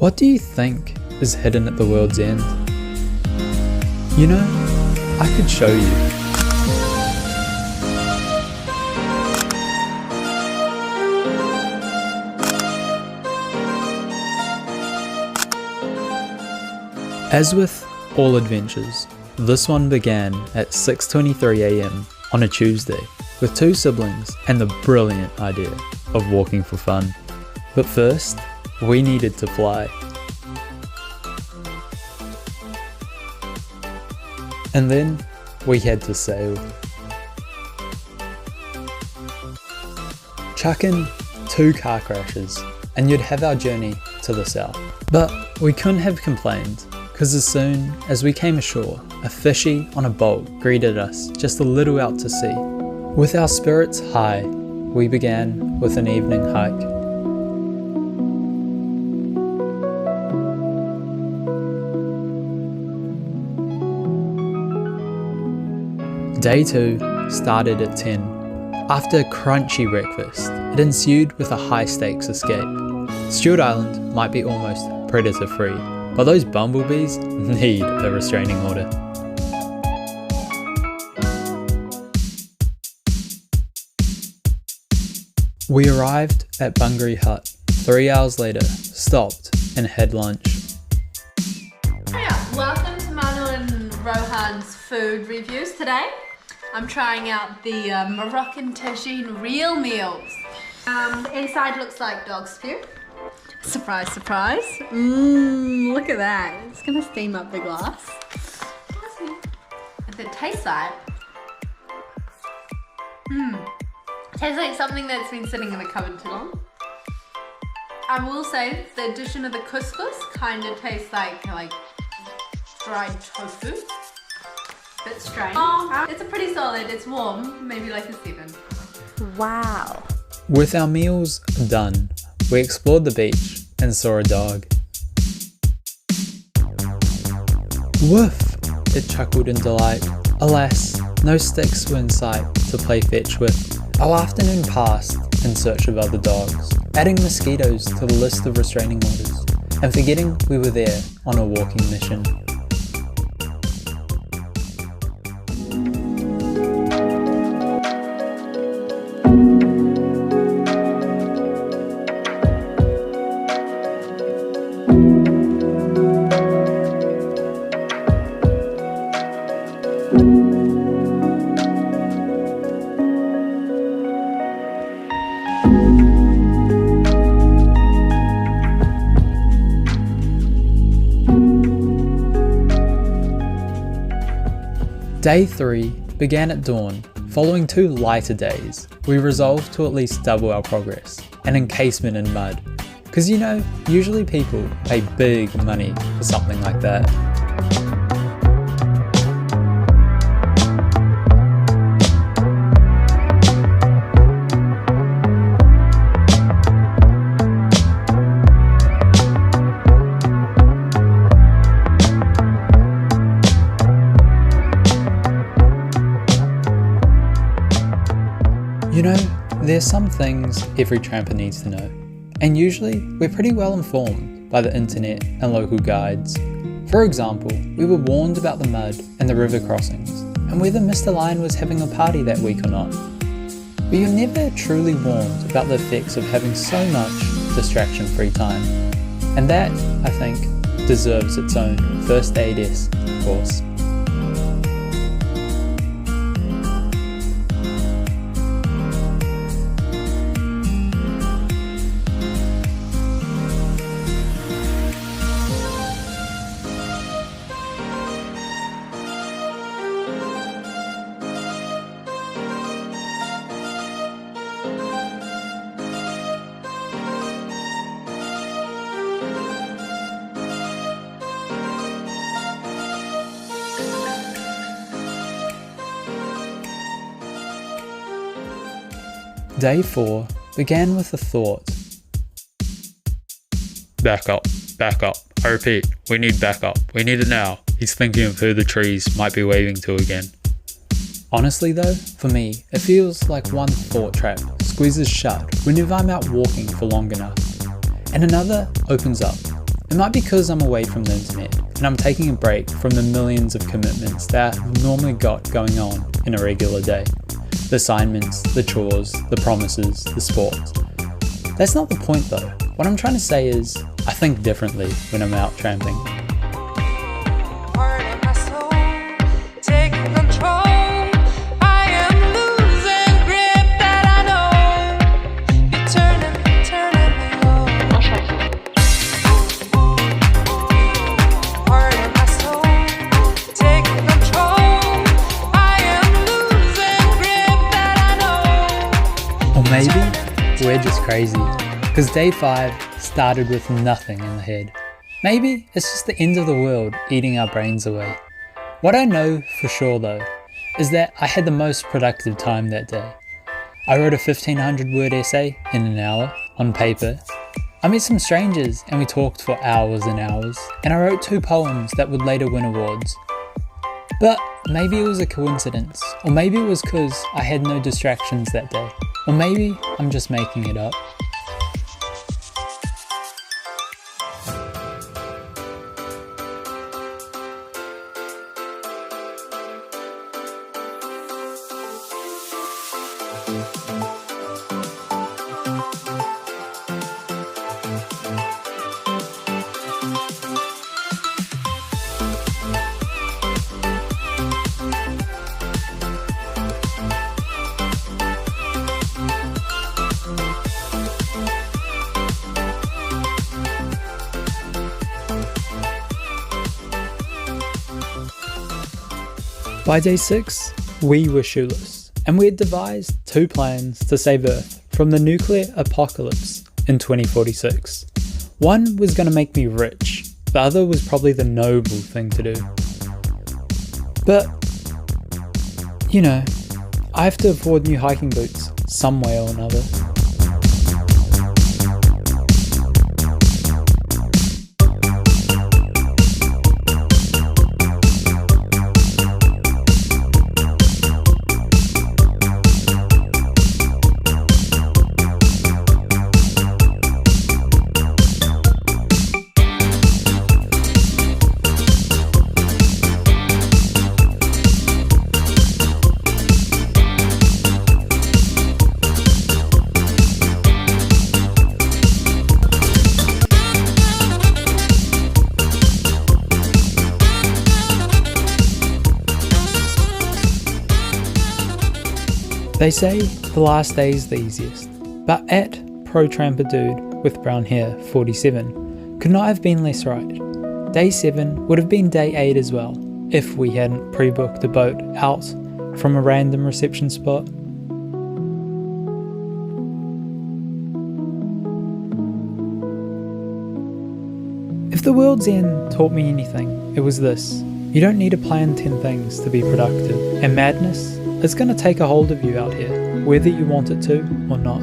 What do you think is hidden at the world's end? You know, I could show you. As with all adventures, this one began at 6:23 AM on a Tuesday with two siblings and the brilliant idea of walking for fun. But first, we needed to fly. And then we had to sail. Chuck in 2 car crashes and you'd have our journey to the south. But we couldn't have complained, because as soon as we came ashore, a fishy on a boat greeted us just a little out to sea. With our spirits high, we began with an evening hike. Day 2 started at 10. After a crunchy breakfast, it ensued with a high-stakes escape. Stewart Island might be almost predator-free, but those bumblebees need a restraining order. We arrived at Bungaree Hut 3 hours later, stopped and had lunch. Hiya, welcome to Manu and Rohan's food reviews today. I'm trying out the Moroccan tagine real meals. The inside looks like dog spew. Surprise, surprise. Look at that. It's gonna steam up the glass. What's it taste like? Tastes like something that's been sitting in the cupboard too long. I will say the addition of the couscous kind of tastes like dried tofu. Bit strange. It's a pretty solid, it's warm, maybe like a 7. Wow. With our meals done, we explored the beach and saw a dog. Woof! It chuckled in delight. Alas, no sticks were in sight to play fetch with. Our afternoon passed in search of other dogs, adding mosquitoes to the list of restraining orders, and forgetting we were there on a walking mission. Day 3 began at dawn. Following 2 lighter days, we resolved to at least double our progress, an encasement in mud. Cause you know, usually people pay big money for something like that. You know, there's some things every tramper needs to know, and usually we're pretty well informed by the internet and local guides. For example, we were warned about the mud and the river crossings, and whether Mr. Lion was having a party that week or not. But you're never truly warned about the effects of having so much distraction-free time, and that, I think, deserves its own first aid course. Day 4 began with the thought. Back up, I repeat, we need backup, we need it now. He's thinking of who the trees might be waving to again. Honestly though, for me, it feels like one thought trap squeezes shut whenever I'm out walking for long enough, and another opens up, It might be because I'm away from the internet and I'm taking a break from the millions of commitments that I've normally got going on in a regular day. The assignments, the chores, the promises, the sports. That's not the point though. What I'm trying to say is, I think differently when I'm out tramping. Maybe we're just crazy, because day 5 started with nothing in the head. Maybe it's just the end of the world eating our brains away. What I know for sure though, is that I had the most productive time that day. I wrote a 1500 word essay in an hour on paper. I met some strangers and we talked for hours and hours, and I wrote 2 poems that would later win awards. But maybe it was a coincidence, or maybe it was because I had no distractions that day. Or maybe I'm just making it up. By day 6, we were shoeless, and we had devised 2 plans to save Earth from the nuclear apocalypse in 2046. One was going to make me rich, the other was probably the noble thing to do. But, you know, I have to afford new hiking boots some way or another. They say the last day is the easiest, but at Pro Tramper Dude with brown hair 47 could not have been less right. Day 7 would have been day 8 as well, if we hadn't pre-booked a boat out from a random reception spot. If the world's end taught me anything, it was this. You don't need to plan 10 things to be productive, and madness is going to take a hold of you out here, whether you want it to or not.